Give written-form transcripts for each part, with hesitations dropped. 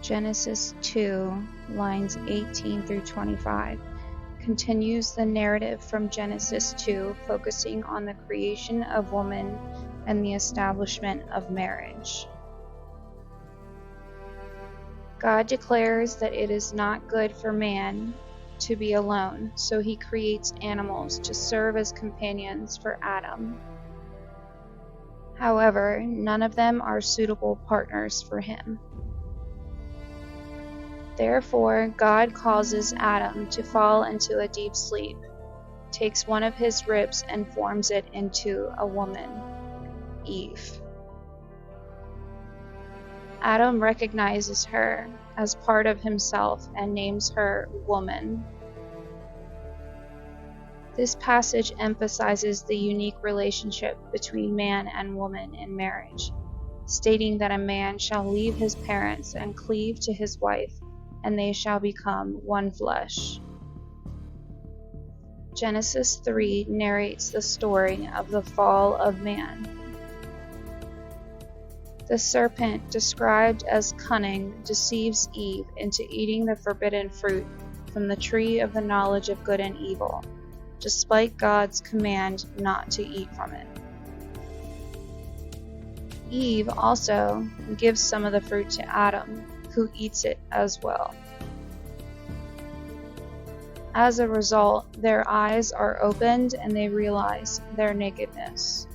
Genesis 2, lines 18 through 25, continues the narrative from Genesis 2, focusing on the creation of woman and the establishment of marriage. God declares that it is not good for man to be alone, so he creates animals to serve as companions for Adam. However, none of them are suitable partners for him. Therefore, God causes Adam to fall into a deep sleep, takes one of his ribs and forms it into a woman, Eve. Adam recognizes her as part of himself and names her woman. This passage emphasizes the unique relationship between man and woman in marriage, stating that a man shall leave his parents and cleave to his wife, and they shall become one flesh. Genesis 3 narrates the story of the fall of man. The serpent, described as cunning, deceives Eve into eating the forbidden fruit from the tree of the knowledge of good and evil, despite God's command not to eat from it. Eve also gives some of the fruit to Adam, who eats it as well. As a result, their eyes are opened and they realize their nakedness.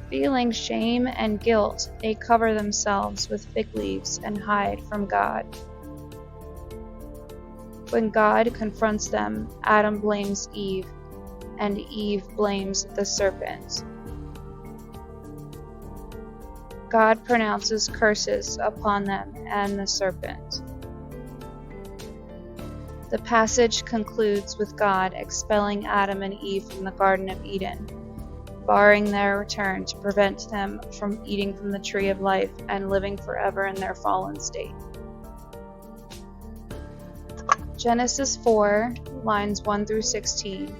Feeling shame and guilt, they cover themselves with fig leaves and hide from God. When God confronts them, Adam blames Eve, and Eve blames the serpent. God pronounces curses upon them and the serpent. The passage concludes with God expelling Adam and Eve from the Garden of Eden, barring their return to prevent them from eating from the tree of life and living forever in their fallen state. Genesis 4, lines 1 through 16,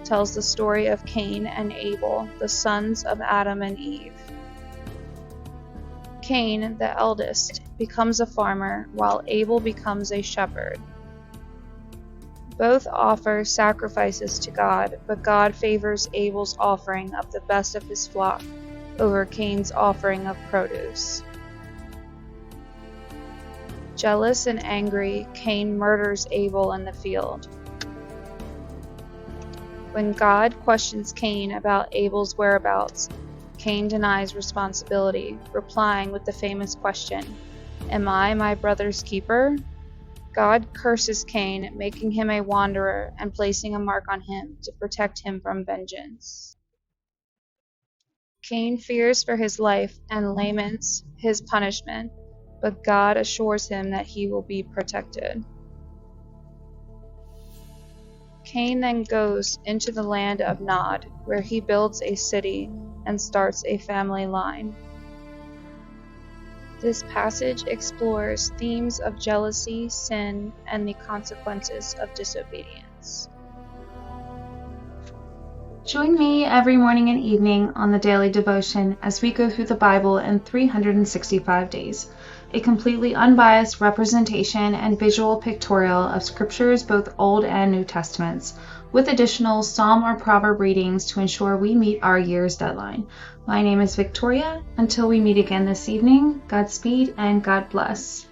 tells the story of Cain and Abel, the sons of Adam and Eve. Cain, the eldest, becomes a farmer, while Abel becomes a shepherd. Both offer sacrifices to God, but God favors Abel's offering of the best of his flock over Cain's offering of produce. Jealous and angry, Cain murders Abel in the field. When God questions Cain about Abel's whereabouts, Cain denies responsibility, replying with the famous question, "Am I my brother's keeper?" God curses Cain, making him a wanderer and placing a mark on him to protect him from vengeance. Cain fears for his life and laments his punishment, but God assures him that he will be protected. Cain then goes into the land of Nod, where he builds a city and starts a family line. This passage explores themes of jealousy, sin, and the consequences of disobedience. Join me every morning and evening on the Daily Devotion as we go through the Bible in 365 days, a completely unbiased representation and visual pictorial of scriptures, both Old and New Testaments, with additional Psalm or Proverb readings to ensure we meet our year's deadline. My name is Victoria. Until we meet again this evening, Godspeed and God bless.